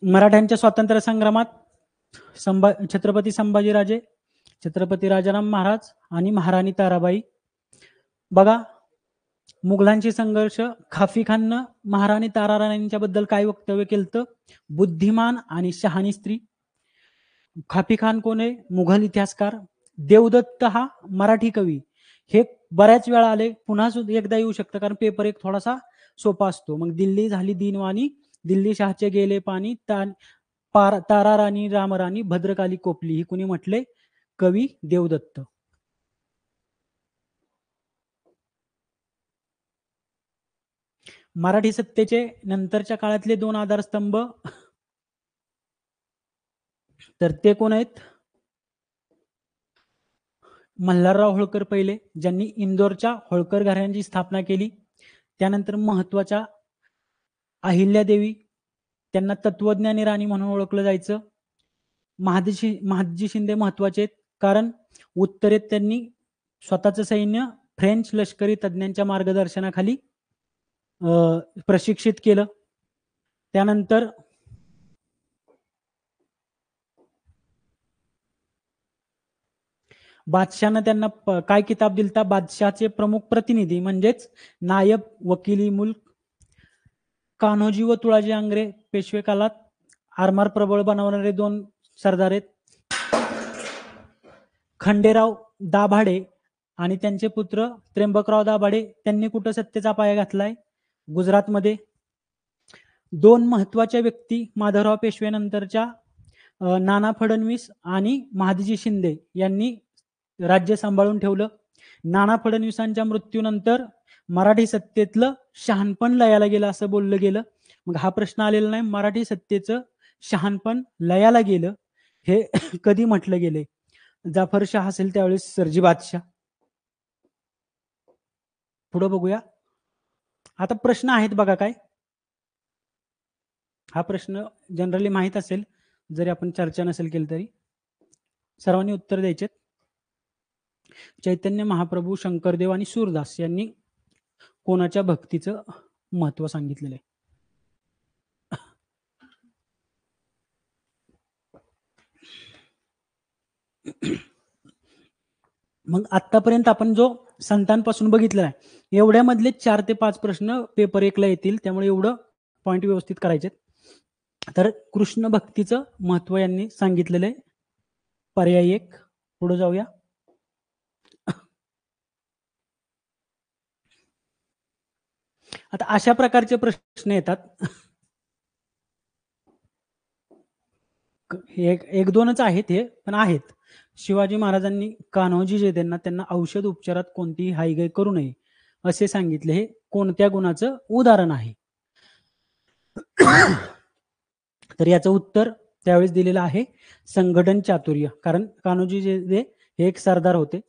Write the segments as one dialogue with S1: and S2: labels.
S1: मराठ्यांच्या स्वातंत्र्य संग्रामात छत्रपती संभाजीराजे, छत्रपती राजाराम महाराज आणि महाराणी ताराबाई. बघा, मुघलांशी संघर्ष. खाफी खाननं महाराणी ताराराणींच्या बद्दल काय वक्तव्य केलं? बुद्धिमान आणि शहाणी स्त्री. खाफी खान कोण आहे? मुघल इतिहासकार. देवदत्त हा मराठी कवी. हे बऱ्याच वेळा आले, पुन्हा एकदा येऊ शकतं कारण पेपर एक थोडासा सोपा असतो. मग दिल्ली झाली दिनवाणी, दिल्ली शहाचे गेले पाणी, तारा राणी रामराणी भद्रकाली कोपली. ही कुणी म्हटले? कवी देवदत्त. मराठी सत्तेचे नंतरच्या काळातले 2 आधारस्तंभ, तर ते कोण आहेत? मल्हारराव होळकर पहिले, ज्यांनी इंदोरच्या होळकर घराण्याची स्थापना केली. त्यानंतर महत्वाच्या अहिल्यादेवी, त्यांना तत्वज्ञानी राणी म्हणून ओळखलं जायचं. महादजी शिंदे महत्वाचे आहेत, कारण उत्तरेत त्यांनी स्वतःचं सैन्य फ्रेंच लष्करी तज्ञांच्या मार्गदर्शनाखाली प्रशिक्षित केलं. त्यानंतर बादशाहनं त्यांना काय किताब दिलता? बादशाहचे प्रमुख प्रतिनिधी म्हणजेच नायब वकिली मुल्क. कान्होजी व तुळाजी आंग्रे पेशवे काळात आरमार प्रबळ बनवणारे 2 सरदार आहेत. खंडेराव दाभाडे आणि त्यांचे पुत्र त्र्यंबकराव दाभाडे, त्यांनी कुठं सत्तेचा पाया घातलाय? गुजरातमध्ये. 2 महत्वाच्या व्यक्ती माधवराव पेशवे नंतरच्या नाना फडणवीस आणि महादजी शिंदे यांनी राज्य सांभाळून ठेवलं. नाना फडणवीसांच्या मृत्यूनंतर मराठी सत्तेतलं शहाणपण लयाला गेलं असं बोललं गेलं. मग हा प्रश्न आलेला नाही, मराठी सत्तेचं शहाणपण लयाला गेलं हे कधी म्हटलं गेले? जाफर शाह असेल त्यावेळेस सरजी बादशाह. पुढे बघूया. आता प्रश्न आहेत बघा काय. हा प्रश्न जनरली माहित असेल, जरी आपण चर्चा नसेल केली तरी सर्वांनी उत्तर द्यायचे. चैतन्य महाप्रभू, शंकरदेव आणि सूरदास यांनी कोणाच्या भक्तीचं महत्व सांगितलेलं आहे? मग आतापर्यंत आपण जो संतांपासून बघितलं आहे, एवढ्यामधले 4 ते 5 प्रश्न पेपर 1 ला येतील, त्यामुळे एवढं पॉइंट व्यवस्थित करायचे. तर कृष्ण भक्तीचं महत्व यांनी सांगितलेलं आहे. पर्याय 1. पुढे जाऊया. आता अशा प्रकारचे प्रश्न येतात, एक दोनच आहेत हे, पण आहेत. शिवाजी महाराजांनी कान्होजी जे त्यांना औषध उपचारात कोणतीही हायगाय करू नये असे सांगितले. हे कोणत्या गुणाचं उदाहरण आहे? तर याचं उत्तर त्यावेळेस दिलेलं आहे संघटन चातुर्य. कारण कान्होजी जे हे एक सरदार होते.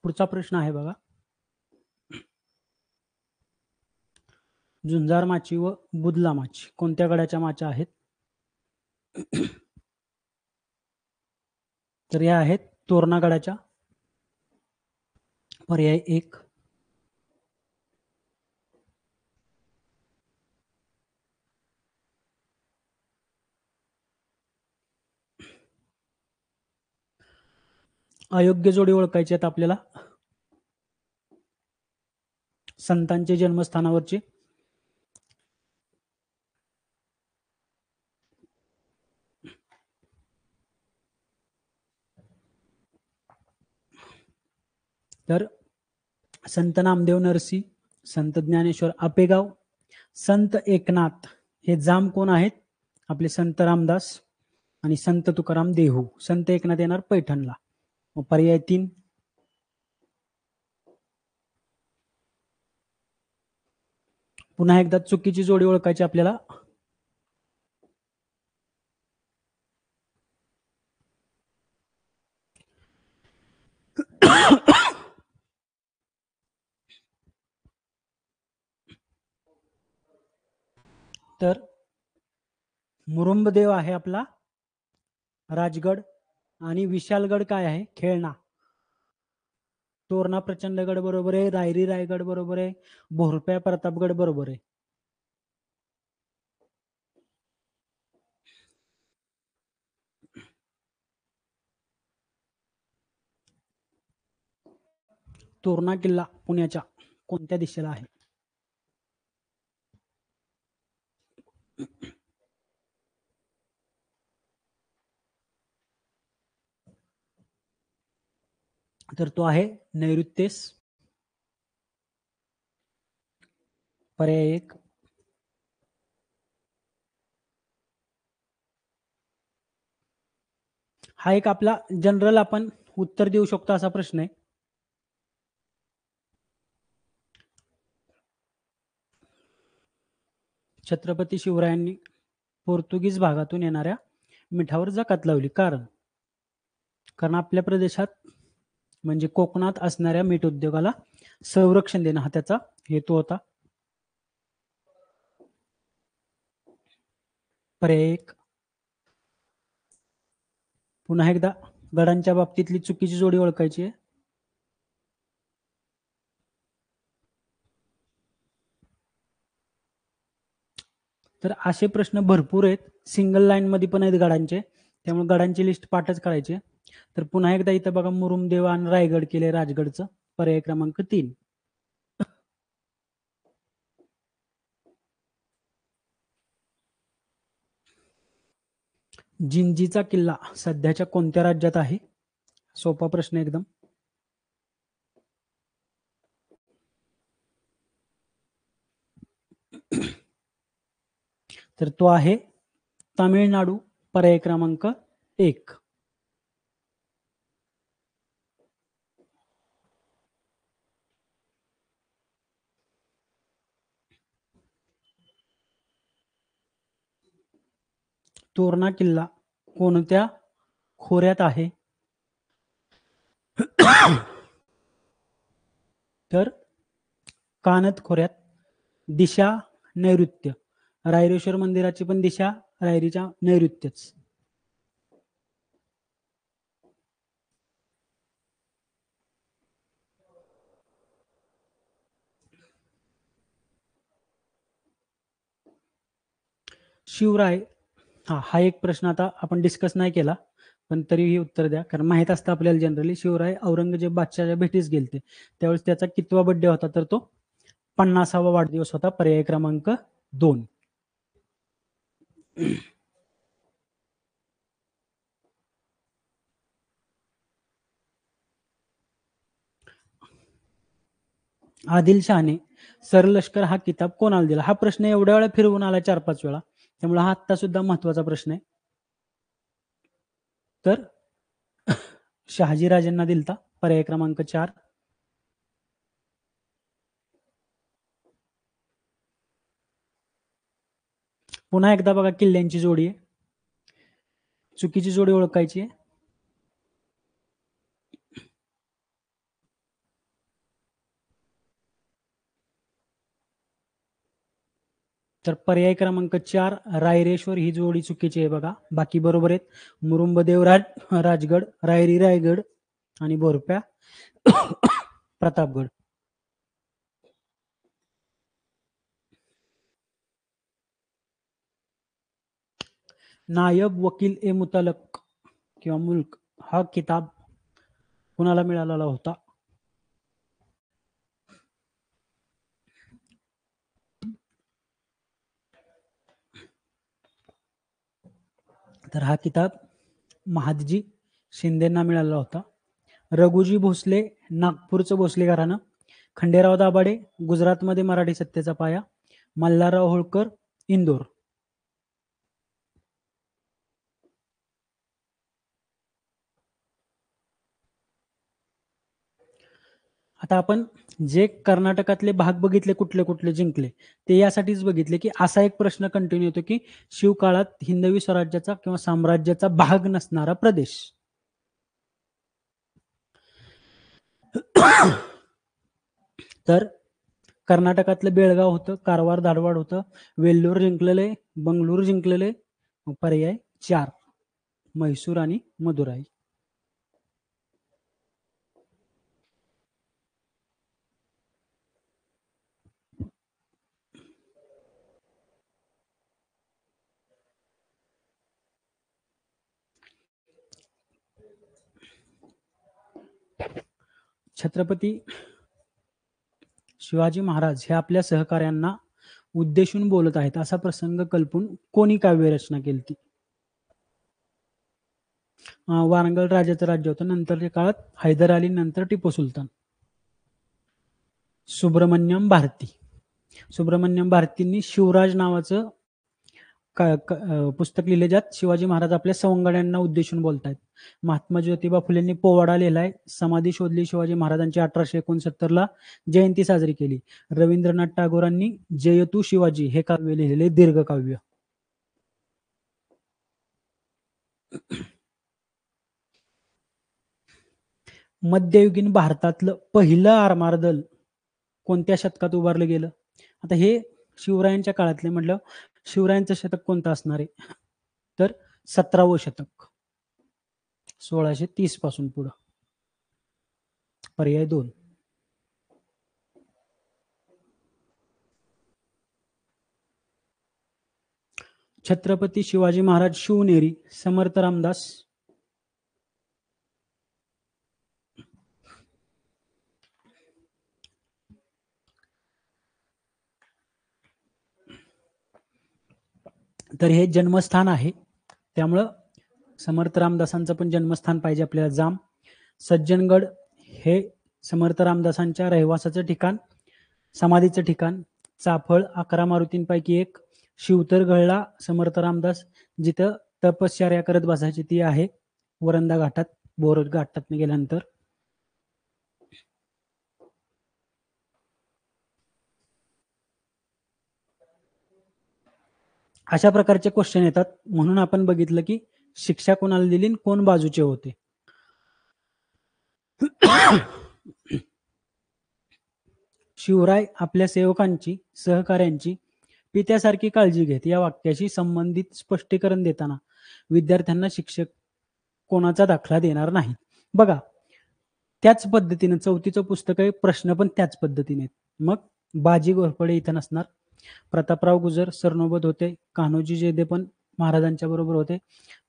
S1: पुढचा प्रश्न आहे बघा. झुंजार माची व बुदला माची कोणत्या गडाच्या माच्या आहेत? तर या आहेत तोरणा गडाच्या. पर्याय 1. अयोग्य जोडी ओळखायची आहेत आपल्याला. संतांचे जन्मस्थानावरचे. तर संत नामदेव नरसी, संत ज्ञानेश्वर आपेगाव, संत एकनाथ हे जाम कोण आहेत? आपले संत रामदास आणि संत तुकाराम देहू. संत एकनाथ येणार पैठणला. पर्याय 3. पुन्हा एकदा चुकीची जोडी ओळखायची आपल्याला. तर मुरुंबदेव आहे आपला राजगड आणि विशालगड काय आहे? खेळणा. तोरणा प्रचंडगड बरोबर आहे, रायरी रायगड बरोबर आहे, भोरप्या प्रतापगड बरोबर आहे. तोरणा किल्ला पुण्याच्या कोणत्या दिशेला आहे? तर तो आहे नैऋत्येस. पर्याय 1. हा एक आपला जनरल आपण उत्तर देऊ शकतो असा प्रश्न आहे. छत्रपती शिवरायांनी पोर्तुगीज भागातून येणाऱ्या मिठावर जकात लावली. कारण आपल्या प्रदेशात म्हणजे कोकणात असणाऱ्या मीठ उद्योगाला संरक्षण देणं हा त्याचा हेतू होता. पर्याय 1. पुन्हा एकदा गडांच्या बाबतीतली चुकीची जोडी ओळखायची आहे. तर असे प्रश्न भरपूर आहेत, सिंगल लाईन मध्ये पण आहेत गडांचे, त्यामुळे गडांची लिस्ट पाठच करायची. तर पुन्हा एकदा इथं बघा मुरुमदेव आणि रायगड केले राजगडचं. पर्याय क्रमांक 3. जिंजीचा किल्ला सध्याच्या कोणत्या राज्यात आहे? सोपा प्रश्न एकदम. तर तो आहे तामिळनाडू. पर्याय क्रमांक 1. तोरणा किल्ला कोणत्या खोऱ्यात आहे? तर कानत खोऱ्यात. दिशा नैऋत्य. रायरेश्वर मंदिराची पण दिशा रायरीच्या नैऋत्यच. शिवराय हा एक प्रश्न आता आपण डिस्कस नाही केला, पण तरीही उत्तर द्या, कारण माहित असतं आपल्याला जनरली. शिवराय औरंगजेब बादशाहच्या भेटीस गेलते, त्यावेळेस त्याचा कितवा बर्थडे होता? तर तो 50वा वाढदिवस होता. पर्याय क्रमांक 2. आदिलशहाने सरलष्कर हा किताब कोणाला दिला? हा प्रश्न एवढ्या वेळा फिरवून आला 4-5 वेळा, त्यामुळे हा आत्ता सुद्धा महत्वाचा प्रश्न आहे. तर शहाजीराजांना दिलता. पर्याय क्रमांक 4. पुन्हा एकदा बघा किल्ल्यांची जोडी आहे, चुकीची जोडी ओळखायची आहे. तर पर्याय क्रमांक 4 रायरेश्वर ही जोडी चुकीची आहे बघा. बाकी बरोबर आहेत. मुरुंबदेव राजगड, रायरी रायगड आणि बोरप्या प्रतापगड. नायब वकील ए मुतलक किंवा मुल्क हा किताब कुणाला मिळालेला होता? तर हा किताब महादजी शिंदेना मिळाला होता. रघुजी भोसले नागपूरचं भोसले घराणं, खंडेराव दाभाडे गुजरातमध्ये मराठी सत्तेचा पाया, मल्हारराव होळकर इंदोर. आता आपण जे कर्नाटकातले भाग बघितले कुठले कुठले जिंकले, ते यासाठीच बघितले की असा एक प्रश्न कंटिन्यू येतो की शिवकाळात हिंदवी स्वराज्याचा किंवा साम्राज्याचा भाग नसणारा प्रदेश. तर कर्नाटकातलं बेळगाव होतं, कारवार धारवाड होतं, वेल्लोर जिंकलेले, बंगळूर जिंकलेले. पर्याय 4 म्हैसूर आणि मदुराई. छत्रपती शिवाजी महाराज हे आपल्या सहकाऱ्यांना उद्देशून बोलत आहेत असा प्रसंग कल्पून कोणी काव्यरचना केली ती? वारंगळ राजाचं राज्य होतं नंतरच्या काळात हैदर अली नंतर टिपू सुलतान. सुब्रमण्यम भारती. सुब्रमण्यम भारतींनी शिवराज नावाचं पुस्तक लिहिले ज्यात शिवाजी महाराज आपल्या सवंगड्यांना उद्देशून बोलतायत. महात्मा ज्योतिबा फुलेंनी पोवाडा लिहिलाय. समाधी शोधली शिवाजी महाराजांची 1869 जयंती साजरी केली. रवींद्रनाथ टागोरांनी जयतू शिवाजी हे काव्य लिहिलेले दीर्घ काव्य. मध्ययुगीन भारतातलं पहिलं आरमार दल कोणत्या शतकात उभारलं गेलं? आता हे शिवरायांच्या काळातले म्हटलं शिवरायांचं शतक कोणतं असणार आहे? तर 17वं शतक 1630 पासून पुढं. पर्याय 2. छत्रपती शिवाजी महाराज शिवनेरी समर्थ रामदास. तर हे जन्मस्थान आहे त्यामुळं समर्थ रामदासांचं पण जन्मस्थान पाहिजे आपल्याला. जाम. सज्जनगड हे समर्थ रामदासांच्या रहिवासाचं ठिकाण, समाधीचं ठिकाण. चाफळ 11 मारुतींपैकी एक. शिवतरगडला समर्थ रामदास जिथं तपश्चर्या करत बसायची ती आहे वरंदा घाटात, बोरज घाटात गेल्यानंतर. अशा प्रकारचे क्वेश्चन येतात म्हणून आपण बघितलं की शिक्षा कोणाला दिली आणि कोण बाजूचे होते. शिवराय आपल्या सेवकांची सहकाऱ्यांची पित्यासारखी काळजी घेत या वाक्याशी संबंधित स्पष्टीकरण देताना विद्यार्थ्यांना शिक्षक कोणाचा दाखला देणार नाही. बघा त्याच पद्धतीने 4थीचं पुस्तक आहे, प्रश्न पण त्याच पद्धतीने. मग बाजी घोरपडे इथं नसणार. प्रतापराव गुजर सरनोबत होते. कान्होजी जेधे पण महाराजांच्या बरोबर होते.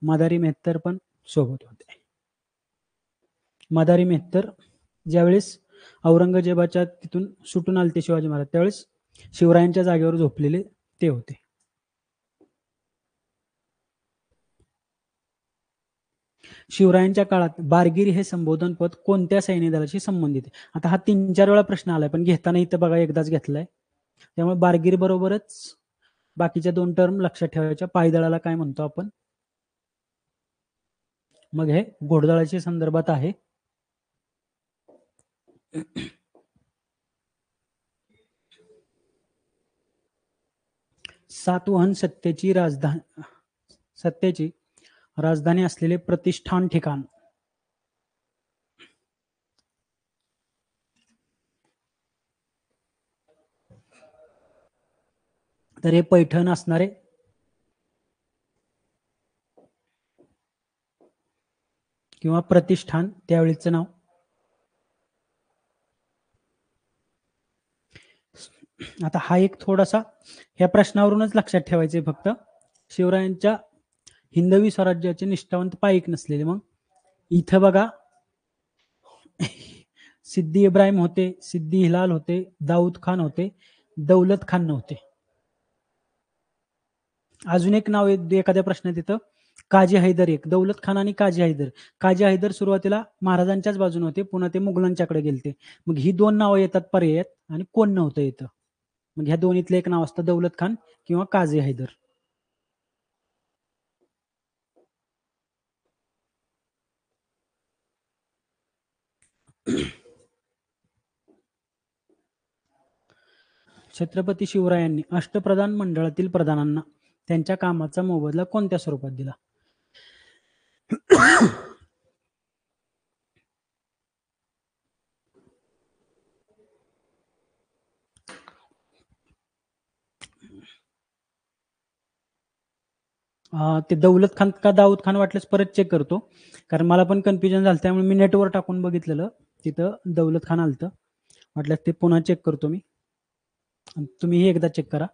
S1: मदारी मेहतर पण सोबत होते. मदारी मेहतर ज्यावेळेस औरंगजेबाच्या तिथून सुटून आले ते शिवाजी महाराज त्यावेळेस शिवरायांच्या जागेवर झोपलेले ते होते. शिवरायांच्या काळात बारगिरी हे संबोधन पद कोणत्या सैन्य दलाशी संबंधित आहे? आता हा 3-4 वेळा प्रश्न आलाय पण घेताना इथं बघा एकदाच घेतलाय. त्यामुळे बारगिरी बरोबरच बाकीच्या 2 टर्म लक्षात ठेवायच्या. पायदळाला काय म्हणतो आपण? मग हे घोडदळाच्या संदर्भात आहे. सातवाहन सत्तेची राजधानी असलेले प्रतिष्ठान ठिकाण. तर हे पैठण असणारे. किंवा प्रतिष्ठान त्यावेळीचं नाव. आता हा एक थोडासा ह्या प्रश्नावरूनच लक्षात ठेवायचे फक्त. शिवरायांच्या हिंदवी स्वराज्याचे निष्ठावंत पाईक नसलेले. मग इथं बघा सिद्दी इब्राहिम होते, सिद्दी हिलाल होते, दाऊद खान होते, दौलत खान नव्हते. अजून एक नाव एखाद्या प्रश्नात येतं काजी हैदर एक. दौलत खान आणि काजी हैदर. काजी हैदर सुरुवातीला महाराजांच्याच बाजूने होते, पुन्हा ते मुघलांच्याकडे गेलते. मग ही 2 नावं येतात पर्यायात आणि कोण नव्हतं येतं. मग ह्या दोन्हीतलं एक नाव असतं दौलत खान किंवा काजी हैदर. छत्रपती शिवरायांनी अष्टप्रधान मंडळातील प्रधानांना त्यांच्या कामाचा मोबदला कोणत्या स्वरूपात दिला? ते दौलत खान का दाऊद खान वाटल्यास परत चेक करतो कारण मला पण कन्फ्युजन झालं. त्यामुळे मी नेटवर टाकून बघितलेलं तिथं दौलत खान आलतं. वाटल्यास ते पुन्हा चेक करतो मी. तुम्हीही एकदा चेक करा.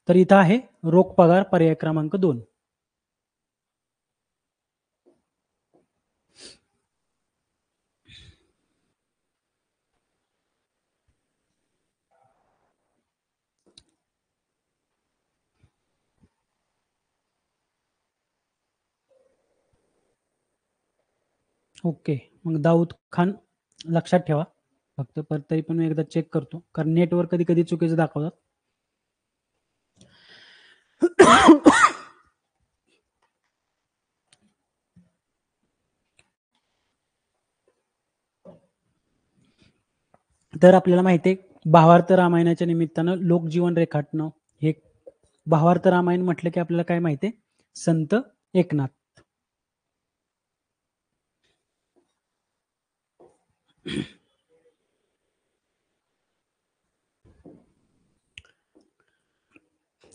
S1: तर इथं आहे रोख पगार पर्याय क्रमांक 2. ओके. मग दाऊद खान लक्षात ठेवा. फक्त परत तरी पण मी एकदा चेक करतो. कारण नेटवर कधी-कधी चुकीचं दाखवतात. तर आपल्याला माहिती आहे भावार्थ रामायणाच्या निमित्तानं लोकजीवन रेखाटणं हे भावार्थ रामायण म्हटलं की आपल्याला काय माहिती आहे? संत एकनाथ.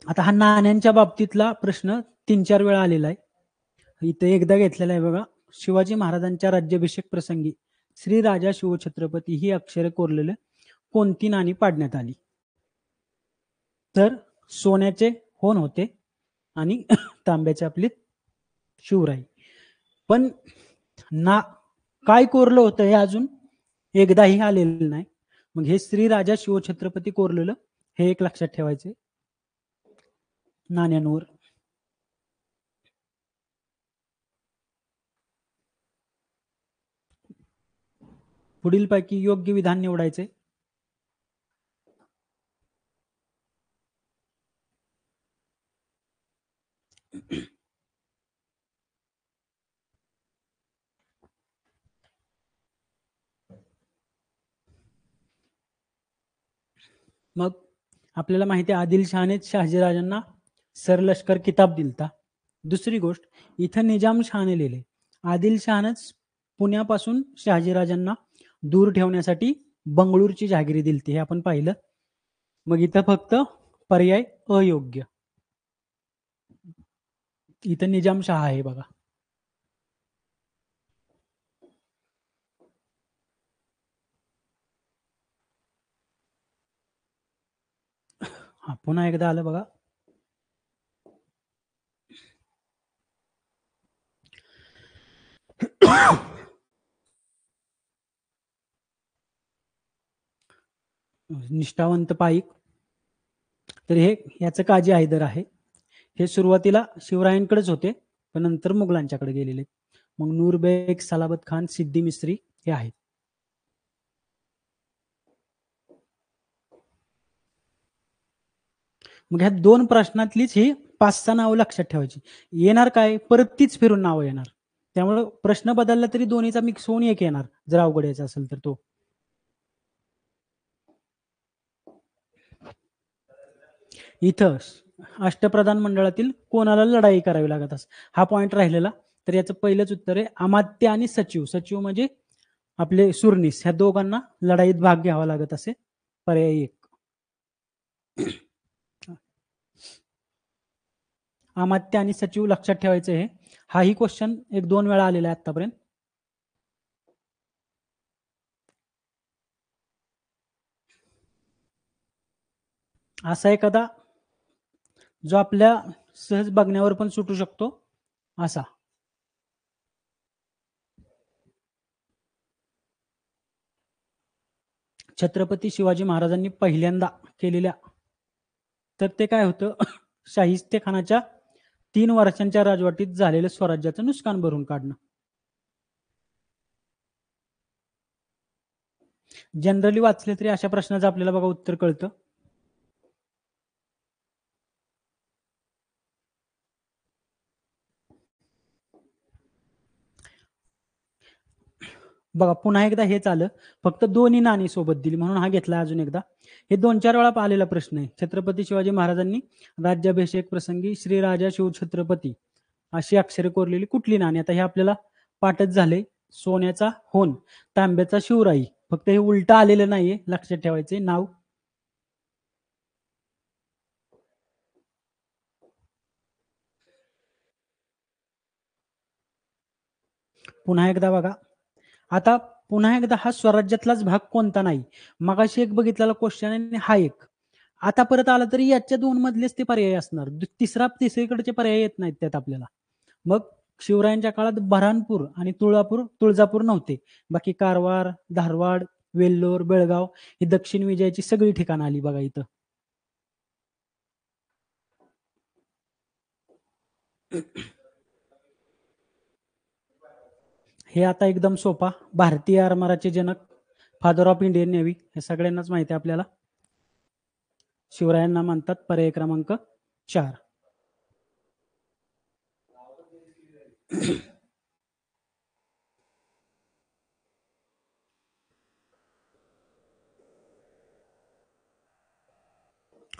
S1: आता हा नाण्यांच्या बाबतीतला प्रश्न 3-4 वेळा आलेला आहे. इथे एकदा घेतलेला आहे बघा. शिवाजी महाराजांच्या राज्याभिषेक प्रसंगी श्री राजा शिवछत्रपती ही अक्षरे कोरलेले कोणती नाणी पाडण्यात आली? तर सोन्याचे होन होते आणि तांब्याचे आपली शिवराई. पण ना काय कोरलं होतं हे अजून एकदाही आलेलं नाही. मग हे श्री राजा शिवछत्रपती कोरलेलं हे एक लक्षात ठेवायचे नाण्यांवर. पुढीलपैकी योग्य विधान निवडायचे. मग आपल्याला माहिती आहे आदिलशहानेच शहाजीराजांना सरलष्कर किताब दिलता. दुसरी गोष्ट इथं निजामशहाने लिहिले आदिलशहानच पुण्यापासून शहाजीराजांना दूर ठेवण्यासाठी बंगळूरची जहागिरी दिलती हे आपण पाहिलं. मग इथं फक्त पर्याय अयोग्य. इथं निजामशहा आहे बघा. हा पुन्हा एकदा आलं बघा. निष्ठावंत पाईक. तर हे याचं काजी हैदर आहे. हे सुरुवातीला शिवरायांकडेच होते पण नंतर मुघलांच्याकडे गेलेले. मग नूरबेग, सलाबत खान, सिद्दी मिस्त्री हे आहेत. मग ह्या 2 प्रश्नातलीच ही 5-6 नावं लक्षात ठेवायची. येणार काय परत तीच फिरून नावं येणार. त्यामुळे प्रश्न बदलला तरी दोन्हीचा मिक्स होऊन एक येणार जर अवघड यायचा असेल तर तो. इथं अष्टप्रधान मंडळातील कोणाला लढाई करावी लागत असं हा पॉइंट राहिलेला. तर याचं पहिलंच उत्तर आहे अमात्य आणि सचिव. सचिव म्हणजे आपले सुरनीस ह्या दोघांना लढाईत भाग घ्यावा लागत असे. पर्याय एक. अमात्य आणि सचिव लक्षात ठेवायचं आहे. हाही क्वेश्चन 1-2 वेळा आलेला आहे आतापर्यंत. असा एखादा जो आपल्या सहज बघण्यावर पण सुटू शकतो असा. छत्रपती शिवाजी महाराजांनी पहिल्यांदा केलेल्या तर ते काय होतं शाहिस्ते खानाच्या 3 वर्षांच्या राजवटीत झालेलं स्वराज्याचं नुकसान भरून काढणं. जनरली वाचले तरी अशा प्रश्नाचं आपल्याला बघा उत्तर कळतं. बघा पुन्हा एकदा हेच आलं. फक्त दोन्ही नाणी सोबत दिली म्हणून हा घेतला अजून एकदा. हे 2-4 वेळा आलेला प्रश्न आहे. छत्रपती शिवाजी महाराजांनी राज्याभिषेक प्रसंगी श्रीराजा शिवछत्रपती अशी अक्षरे कोरलेली कुठली नाणी? आता हे आपल्याला पाठच झाले. सोन्याचा होन, तांब्याचा शिवराई. फक्त हे उलट आलेलं नाहीये लक्षात ठेवायचे नाव. पुन्हा एकदा बघा. आता पुन्हा एकदा हा स्वराज्यातलाच भाग कोणता नाही. मगाशी एक बघितलेला क्वेश्चन आणि हा एक. आता परत आला तरी याच्या 2 मधलेच ते पर्याय असणार. तिसरीकडचे पर्याय येत नाहीत त्यात आपल्याला. मग शिवरायांच्या काळात बऱ्हाणपूर आणि तुळजापूर नव्हते. बाकी कारवार, धारवाड, वेल्लोर, बेळगाव ही दक्षिण विजयाची सगळी ठिकाणं आली बघा इथं. हे आता एकदम सोपा. भारतीय आरमाराचे जनक, फादर ऑफ इंडियन नेव्ही, हे सगळ्यांनाच माहिती आहे आपल्याला. शिवरायांना म्हणतात. पर्याय क्रमांक 4.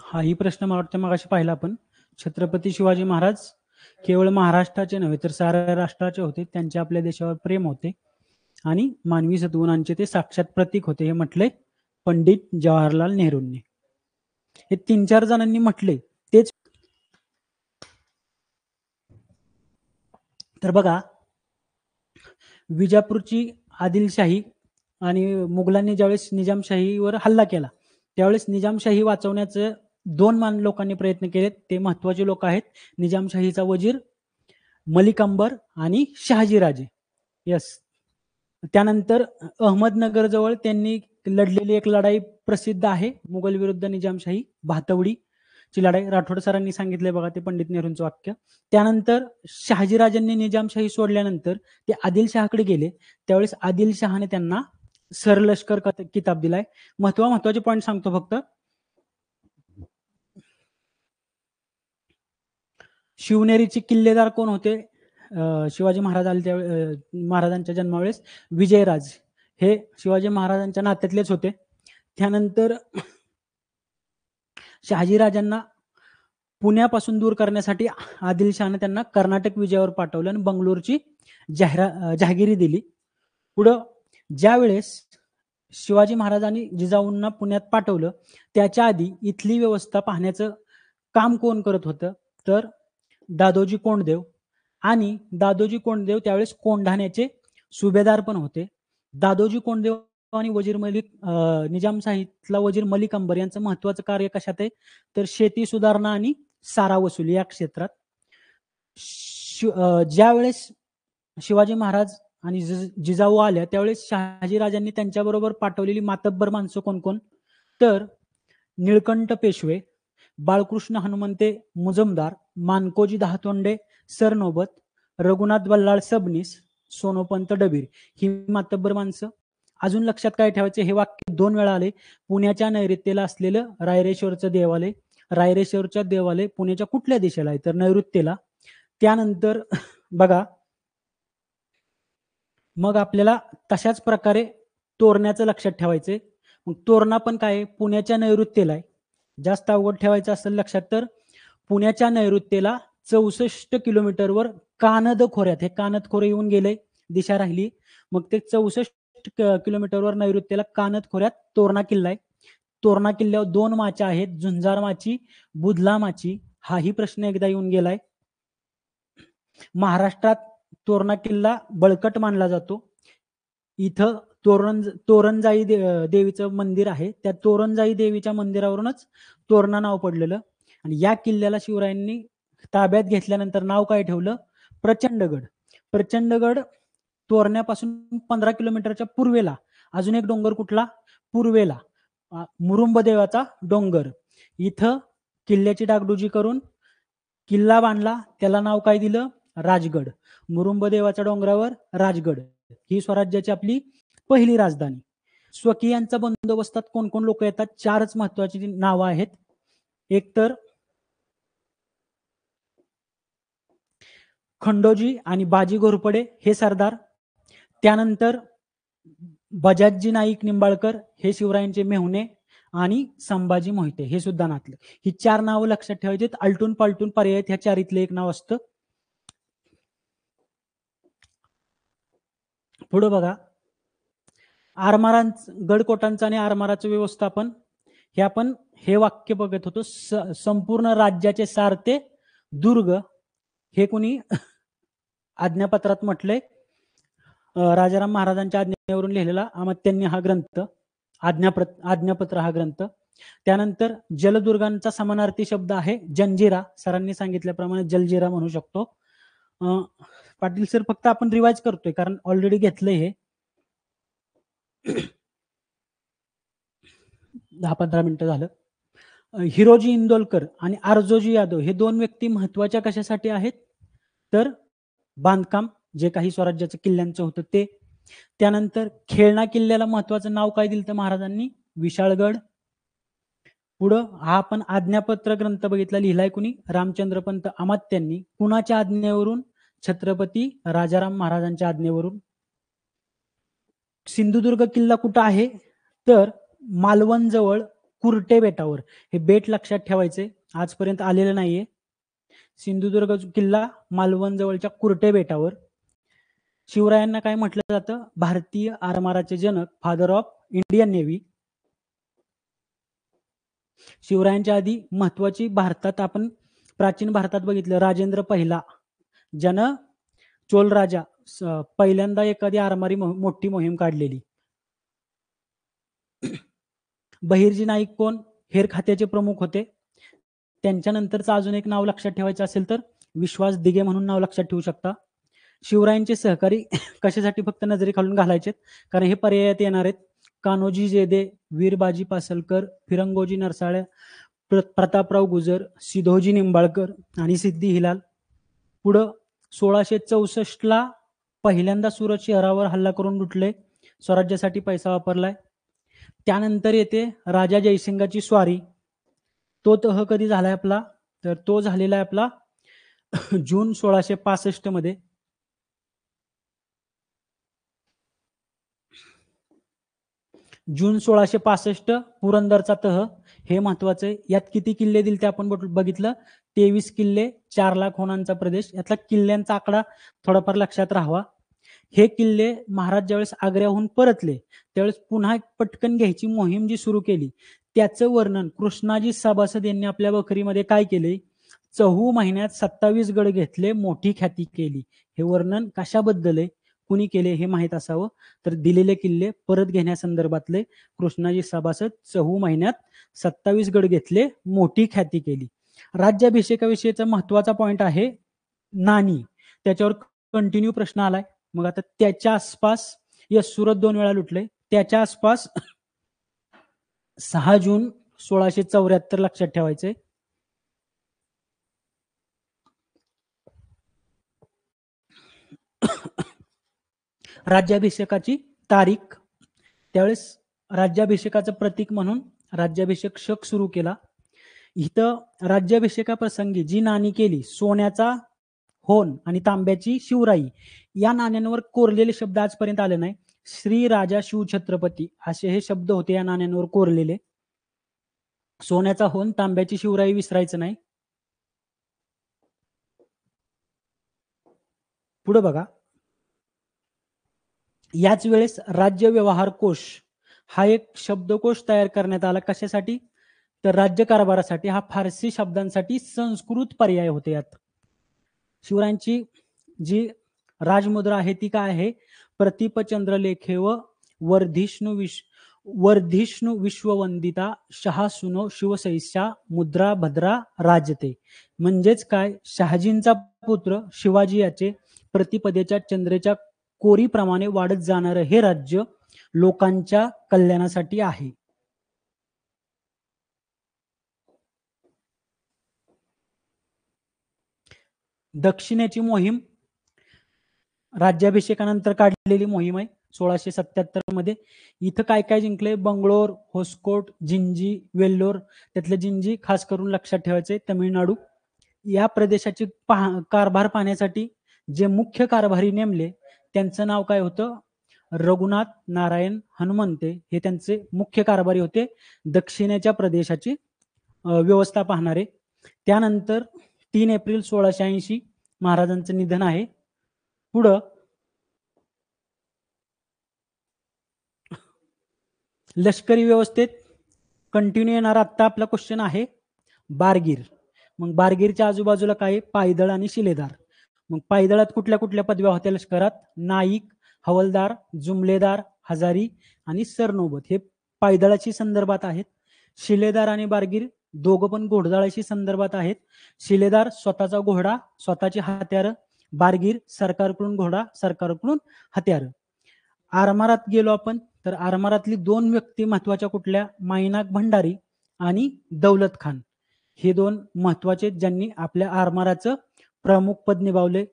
S1: हाही प्रश्न मला वाटतं मगाशी पाहिला आपण. छत्रपती शिवाजी महाराज केवळ महाराष्ट्राचे नव्हे तर साऱ्या राष्ट्राचे होते. त्यांचे आपल्या देशावर प्रेम होते आणि मानवी सद्गुणांचे ते साक्षात प्रतीक होते, हे म्हटले पंडित जवाहरलाल नेहरूंनी. हे 3-4 जणांनी म्हटले तेच. तर बघा, विजापूरची आदिलशाही आणि मुघलांनी ज्यावेळेस निजामशाहीवर हल्ला केला त्यावेळेस निजामशाही वाचवण्याचं 2 लोकांनी प्रयत्न केले. ते महत्वाचे लोक आहेत. निजामशाहीचा वजीर मलिक अंबर आणि शहाजीराजे. यस. त्यानंतर अहमदनगर जवळ त्यांनी लढलेली एक लढाई प्रसिद्ध आहे, मुघल विरुद्ध निजामशाही, भातवडीची लढाई. राठोड सरांनी सांगितलंय बघा, ते पंडित नेहरूंचं वाक्य. त्यानंतर शहाजीराजांनी निजामशाही सोडल्यानंतर ते आदिलशहाकडे गेले. त्यावेळेस आदिलशहाने त्यांना सरलष्कर किताब दिलाय. महत्वाचे पॉईंट सांगतो फक्त. शिवनेरीचे किल्लेदार कोण होते शिवाजी महाराज आले त्यावेळेस? महाराजांच्या जन्मावेळेस विजयराज हे शिवाजी महाराजांच्या नात्यातलेच होते. त्यानंतर शहाजीराजांना पुण्यापासून दूर करण्यासाठी आदिलशहाने त्यांना कर्नाटक विजयावर पाठवलं आणि बंगलोरची जहागिरी दिली. पुढं ज्या वेळेस शिवाजी महाराजांनी जिजाऊंना पुण्यात पाठवलं त्याच्या आधी इथली व्यवस्था पाहण्याचं काम कोण करत होतं? तर दादोजी कोंडदेव. आणि दादोजी कोंडदेव त्यावेळेस कोंढाण्याचे सुभेदार पण होते. दादोजी कोंडदेव आणि वजीर मलिक निजामशाहीतला वजीर मलिक अंबर यांचं महत्वाचं कार्य कशात आहे? तर शेती सुधारणा आणि सारा वसुली या क्षेत्रात. ज्या वेळेस शिवाजी महाराज आणि जिजाऊ आल्या त्यावेळेस शहाजीराजांनी त्यांच्याबरोबर पाठवलेली मातब्बर माणसं कोण कोण? तर निळकंठ पेशवे, बाळकृष्ण हनुमंते मुजमदार, मानकोजी दहातोंडे सरनोबत, रघुनाथ बल्लाळ सबनीस, सोनोपंत डबीर, ही मातब्बर माणसं. अजून लक्षात काय ठेवायचे, हे वाक्य 2 वेळा आले. पुण्याच्या नैऋत्येला असलेलं रायरेश्वरचं देवालय. रायरेश्वरच्या देवालय पुण्याच्या कुठल्या दिशेला आहे? तर नैऋत्येला. त्यानंतर बघा, मग आपल्याला तशाच प्रकारे तोरण्याचं लक्षात ठेवायचंय. मग तोरणा पण काय? पुण्याच्या नैऋत्येला आहे. जास्त अवघड ठेवायचं असेल लक्षात तर पुण्याच्या नैऋत्येला 64 किलोमीटरवर कानद खोऱ्यात, हे कानद खोरे येऊन गेले, दिशा राहिली. मग ते 64 किलोमीटरवर नैऋत्येला कानद खोऱ्यात तोरणा किल्ला आहे. तोरणा किल्ल्यावर 2 माच्या आहेत, झुंजार माची, बुधला माची. हाही प्रश्न एकदा येऊन गेलाय. महाराष्ट्रात तोरणा किल्ला बळकट मानला जातो. इथं तोरणजाई देवीचं मंदिर आहे. त्या तोरणजाई देवीच्या मंदिरावरूनच तोरणा नाव पडलेलं. आणि या किल्ल्याला शिवरायांनी ताब्यात घेतल्यानंतर नाव काय ठेवलं? प्रचंडगड. प्रचंडगड तोरण्यापासून 15 किलोमीटरच्या पूर्वेला अजून एक डोंगर कुठला? पूर्वेला मुरुंब देवाचा डोंगर. इथं किल्ल्याची डागडुजी करून किल्ला बांधला. त्याला नाव काय दिलं? राजगड. मुरुंब देवाच्या डोंगरावर राजगड. ही स्वराज्याची आपली पहिली राजधानी. स्वकीयांचा बंदोबस्तात कोण कोण लोक येतात? 4च महत्वाची नावं आहेत. एक तर खंडोजी आणि बाजी घोरपडे हे सरदार. त्यानंतर बजाजी नाईक निंबाळकर हे शिवरायांचे मेहुणे आणि संभाजी मोहिते हे सुद्धा नातले. ही 4 नावं लक्षात ठेवायची. आलटून पालटून पर्याय ह्या 4तले एक नाव असतं. पुढे बघा, गडकोटांचं आणि आरमाराचं व्यवस्थापन. हे आपण हे वाक्य बघत होतो, संपूर्ण राज्याचे सारते दुर्ग. हे कोणी आज्ञापत्रात म्हटलंय? राजाराम महाराजांच्या आज्ञेवरून लिहिलेला अमात्यांनी हा ग्रंथ, आज्ञापत्र हा ग्रंथ. त्यानंतर जलदुर्गांचा समानार्थी शब्द आहे जंजिरा. सरांनी सांगितल्याप्रमाणे जलजिरा म्हणू शकतो. पाटील सर फक्त आपण रिवाइज करतोय कारण ऑलरेडी घेतलंय हे. 10-15 मिनिटं झालं. हिरोजी इंदोलकर आणि आरजोजी यादव हे 2 व्यक्ती महत्वाच्या कशासाठी आहेत? तर बांधकाम, जे काही स्वराज्याचं किल्ल्यांचं होतं ते. त्यानंतर खेळणा किल्ल्याला महत्वाचं नाव काय दिलं महाराजांनी? विशाळगड. पुढं हा आपण आज्ञापत्र ग्रंथ बघितला, लिहिलाय कुणी? रामचंद्रपंत अमात्यांनी. कुणाच्या आज्ञेवरून? छत्रपती राजाराम महाराजांच्या आज्ञेवरून. सिंधुदुर्ग किल्ला कुठं आहे? तर मालवण जवळ कुर्टे बेटावर. हे बेट लक्षात ठेवायचे, आजपर्यंत आलेलं नाहीये. सिंधुदुर्ग किल्ला मालवण जवळच्या कुर्टे बेटावर. शिवरायांना काय म्हटलं जातं? भारतीय आरमाराचे जनक, फादर ऑफ इंडियन नेव्ही. शिवरायांच्या आधी महत्वाची भारतात आपण प्राचीन भारतात बघितलं, राजेंद्र पहिला, ज्यानं चोल राजा पहिल्यांदा एखादी आरमारी मोठी मोहीम काढलेली. बहिर्जी नाईक कोण? हेर खात्याचे प्रमुख होते. त्यांच्यानंतरचं अजून एक नाव लक्षात ठेवायचं असेल तर विश्वास दिघे म्हणून नाव लक्षात ठेवू शकता. शिवरायांचे सहकारी कशासाठी फक्त नजरे खालून घालायचे? कारण हे पर्यायात येणार आहेत. कान्होजी जेदे, वीरबाजी पासलकर, फिरंगोजी नरसाळे, प्रतापराव गुजर, सिधोजी निंबाळकर आणि सिद्धी हिलाल. पुढं 1664 पहिल्यांदा सुरत शहरावर हल्ला करून लुटले, स्वराज्यासाठी पैसा वापरलाय. त्यानंतर येते राजा जयसिंगाची स्वारी. तो तह कधी झालाय आपला? तर तो झालेला आहे आपला जून 1665 मध्ये. जून 1665 पुरंदरचा तह. हे महत्वाचं आहे. यात किती किल्ले दिले ते आपण बघितलं, 23 किल्ले, 4 लाख होणांचा प्रदेश. यातला किल्ल्यांचा आकडा थोडाफार लक्षात राहावा. हे किल्ले महाराज ज्यावेळेस आग्र्याहून परतले त्यावेळेस पुन्हा पटकन घ्यायची मोहीम जी सुरू केली, त्याचं वर्णन कृष्णाजी सभासद यांनी आपल्या बखरीमध्ये काय केले? 4 महिन्यात 27 गड घेतले, मोठी ख्याती केली. हे वर्णन कशाबद्दल आहे, कुणी केले हे माहित असावं. तर दिलेले किल्ले परत घेण्यासंदर्भातले कृष्णाजी सभासद 4 महिन्यात 27 गड घेतले, मोठी ख्याती केली. राज्याभिषेकाविषयीचा महत्वाचा पॉइंट आहे नाणी. त्याच्यावर कंटिन्यू प्रश्न आलाय. मग आता त्याच्या आसपास सुरत 2 वेळा लुटले. त्याच्या आसपास 6 जून 1674 लक्षात ठेवायचे. राज्याभिषेकाची तारीख, त्यावेळेस राज्याभिषेकाचं प्रतीक म्हणून राज्याभिषेक शक सुरू केला. इथं राज्याभिषेकाप्रसंगी जी नाणी केली, सोन्याचा होन आणि तांब्याची शिवराई, या नाण्यांवर कोरलेले शब्द आजपर्यंत आले नाही. श्री राजा शिवछत्रपती असे हे शब्द होते या नाण्यांवर कोरलेले. सोन्याचा होन, तांब्याची शिवराई विसरायचं नाही. पुढे बघा, याच वेळेस राज्य व्यवहार कोश हा एक शब्दकोश तयार करण्यात आला. कशासाठी? तर राज्यकारभारासाठी. हा फारसी शब्दांसाठी संस्कृत पर्याय होते. यात शिवरायांची जी राजमुद्रा आहे ती काय आहे? प्रतिपचंद्रलेखे व वर्धिष्णू विश्ववंदिता शहासुनो शिवसैस्या मुद्रा भद्रा राजते. म्हणजेच काय? शहाजींचा पुत्र शिवाजी याचे प्रतिपदेच्या चंद्रेच्या कोरीप्रमाणे वाढत जाणारं हे राज्य लोकांच्या कल्याणासाठी आहे. दक्षिणेची मोहीम राज्याभिषेकानंतर काढलेली मोहीम आहे 1677 मध्ये. इथं काय काय जिंकले? बंगलोर, होसकोट, जिंजी, वेल्लोर. त्यातले जिंजी खास करून लक्षात ठेवायचे, तमिळनाडू. या प्रदेशाची कारभार पाहण्यासाठी जे मुख्य कारभारी नेमले त्यांचं नाव काय होतं? रघुनाथ नारायण हनुमंते. हे त्यांचे मुख्य कारभारी होते, दक्षिणेच्या प्रदेशाची व्यवस्था पाहणारे. त्यानंतर 3 एप्रिल 1680 महाराजांचं निधन आहे. पुढं लष्करी व्यवस्थेत कंटिन्यू येणारा आता आपला क्वेश्चन आहे बारगीर. मग बारगीरच्या आजूबाजूला काय? पायदळ आणि शिलेदार. मग पायदळात कुठल्या कुठल्या पदव्या होत्या लष्करात? नाईक, हवलदार, जुमलेदार, हजारी आणि सरनोबत. हे पायदळाशी संदर्भात आहेत. शिलेदार आणि बारगीर दोघं पण घोडदळाशी संदर्भात आहेत. शिलेदार स्वतःचा घोडा, स्वतःची हत्यार. बारगीर सरकारकडून घोडा, सरकारकडून हत्यार. आरमारात गेलो आपण तर आरमारातली 2 व्यक्ती महत्वाच्या कुठल्या? माईनाक भंडारी आणि दौलत खान. हे 2 महत्वाचे ज्यांनी आपल्या आरमाराचं प्रमुख पद निभावले.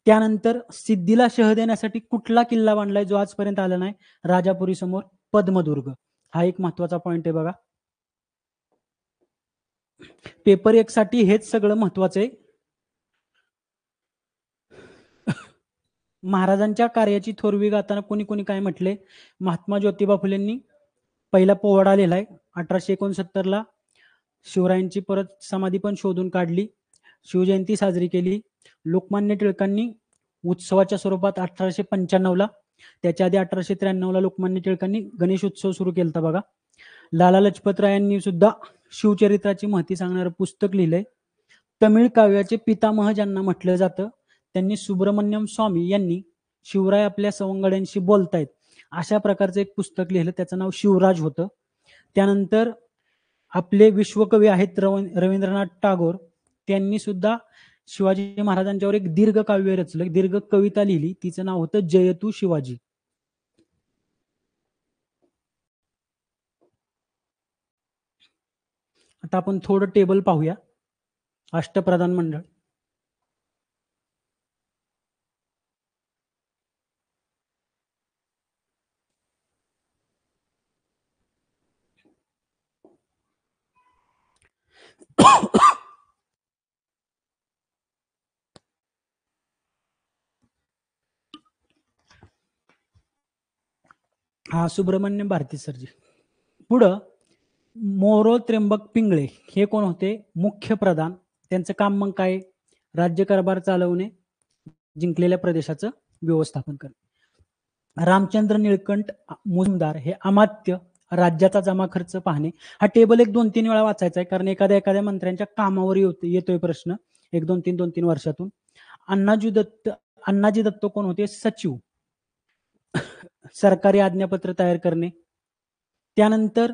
S1: त्यानंतर सिद्धीला शह देण्यासाठी कुठला किल्ला बांधलाय जो आजपर्यंत आला नाही? राजापुरी समोर पद्मदुर्ग. हा एक महत्वाचा पॉइंट आहे बघा. पेपर 1 साठी हेच सगळं महत्वाचं आहे. महाराजांच्या कार्याची थोरवी गाताना कोणी कोणी काय म्हटले? महात्मा ज्योतिबा फुलेंनी पहिला पोवाडा लिहिलाय 1869 शिवरायांची परत समाधी पण शोधून काढली, शिवजयंती साजरी केली. लोकमान्य टिळकांनी उत्सवाच्या स्वरूपात 1895 त्याच्या आधी 1893 लोकमान्य टिळकांनी गणेश उत्सव सुरू केला बघा. लाला लजपत रायांनी सुद्धा शिवचरित्राची माहिती सांगणारं पुस्तक लिहिलंय. तमिळ काव्याचे पितामह ज्यांना म्हटलं जातं त्यांनी सुब्रमण्यम स्वामी यांनी शिवराय आपल्या सवंगड्यांशी बोलतायत अशा प्रकारचं एक पुस्तक लिहिलं, त्याचं नाव शिवराज होतं. त्यानंतर आपले विश्वकवी आहेत रवींद्रनाथ टागोर, त्यांनी सुद्धा शिवाजी महाराजांच्यावर एक दीर्घ काव्य रचलं, दीर्घ कविता लिहिली, तिचं नाव होतं जयतू शिवाजी. आता आपण थोडं टेबल पाहूया. अष्टप्रधान मंडळ, हा सुब्रमण्यम भारती सरजी. पुढं मोरो त्र्यंबक पिंगळे हे कोण होते? मुख्य प्रधान. त्यांचं काम मग काय? राज्यकारभार चालवणे, जिंकलेल्या प्रदेशाचं व्यवस्थापन करणे. रामचंद्र निळकंठ मुजुमदार हे अमात्य, राज्याचा जमा खर्च पाहणे. हा टेबल 1-2-3 वेळा वाचायचा आहे कारण एखाद्या मंत्र्यांच्या कामावर येतोय प्रश्न 1-2-3 वर्षातून. अण्णाजी दत्त कोण होते? सचिव, सरकारी आज्ञापत्र तयार करणे. त्यानंतर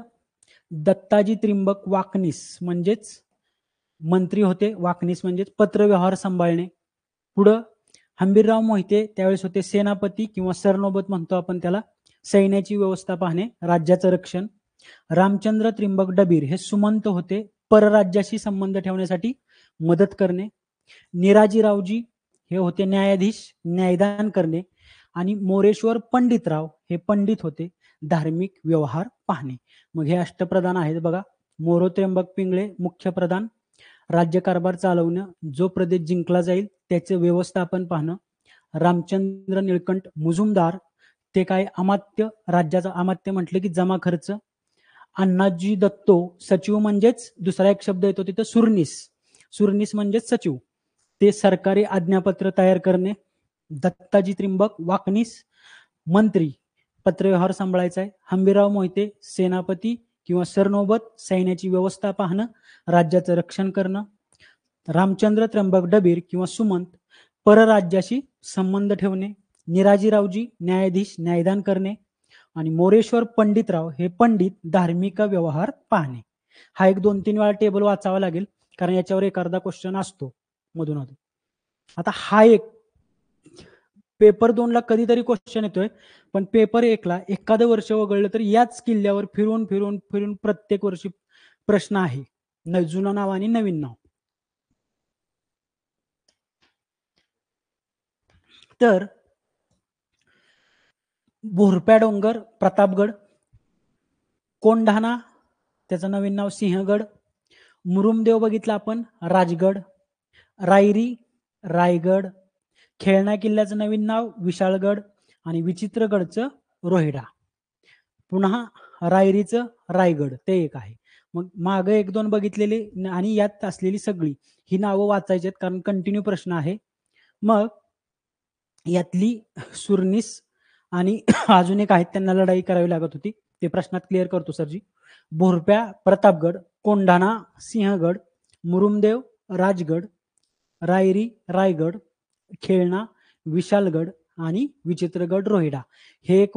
S1: दत्ताजी त्रिंबक वाकनीस म्हणजेच मंत्री होते, वाकनीस म्हणजेच पत्रव्यवहार सांभाळणे. पुढं हंबीरराव मोहिते त्यावेळेस होते सेनापती किंवा सरनोबत म्हणतो आपण त्याला, सैन्याची व्यवस्था पाहणे, राज्याचं रक्षण. रामचंद्र त्रिंबक डबीर हे सुमंत होते, परराज्याशी संबंध ठेवण्यासाठी मदत करणे. निराजीरावजी हे होते न्यायाधीश, न्यायदान करणे. आणि मोरेश्वर पंडितराव हे पंडित होते, धार्मिक व्यवहार पाहणे. मग हे अष्टप्रधान आहेत बघा. मोरो त्र्यंबक पिंगळे मुख्य प्रधान, राज्यकारभार चालवणं, जो प्रदेश जिंकला जाईल त्याचे व्यवस्थापन पाहणं. रामचंद्र निळकंठ मुजुमदार ते काय? अमात्य, राज्याचा अमात्य म्हटलं की जमा खर्च. अण्णाजी दत्तो सचिव म्हणजेच दुसरा एक शब्द येतो तिथं सुरनीस, सुरनीस म्हणजेच सचिव, ते सरकारी आज्ञापत्र तयार करणे. दत्ताजी त्रिंबक वाकनीस मंत्री, पत्रव्यवहार सांभाळायचा आहे. हंबीरराव मोहिते सेनापती किंवा सरनोबत, सैन्याची व्यवस्था पाहणं, राज्याचं रक्षण करणं. रामचंद्र त्र्यंबक डबीर किंवा सुमंत, परराज्याशी संबंध ठेवणे. निराजीरावजी न्यायाधीश, न्यायदान करणे. आणि मोरेश्वर पंडितराव हे पंडित, धार्मिक व्यवहार पाहणे. हा 1-2-3 वेळा टेबल वाचावा लागेल कारण याच्यावर एक अर्धा क्वेश्चन असतो मधून. आता हा एक पेपर 2 ला कधीतरी क्वेश्चन येतोय, पण पेपर 1 ला एखादं वर्ष वगळलं तर याच किल्ल्यावर फिरून फिरून फिरून प्रत्येक वर्षी प्रश्न आहे, जुनं नाव आणि नवीन नाव. तर भोरप्या डोंगर प्रतापगड, कोंढाणा त्याचं नवीन नाव सिंहगड, मुरुमदेव बघितला आपण राजगड, रायरी रायगड, खेळणा किल्ल्याचं नवीन नाव विशाळगड आणि विचित्रगडचं रोहिडा. पुन्हा रायरीचं रायगड ते एक आहे. मग मागे 1-2 बघितलेले आणि यात असलेली सगळी ही नावं वाचायची आहेत कारण कंटिन्यू प्रश्न आहे. मग यातली सुरनीस आणि अजून एक आहेत त्यांना लढाई करावी लागत होती, ते प्रश्नात क्लिअर करतो सरजी. भोरप्या प्रतापगड, कोंढाणा सिंहगड, मुरुमदेव राजगड, रायरी रायगड, खेळणा विशालगड आणि विचित्रगड रोहिडा. हे एक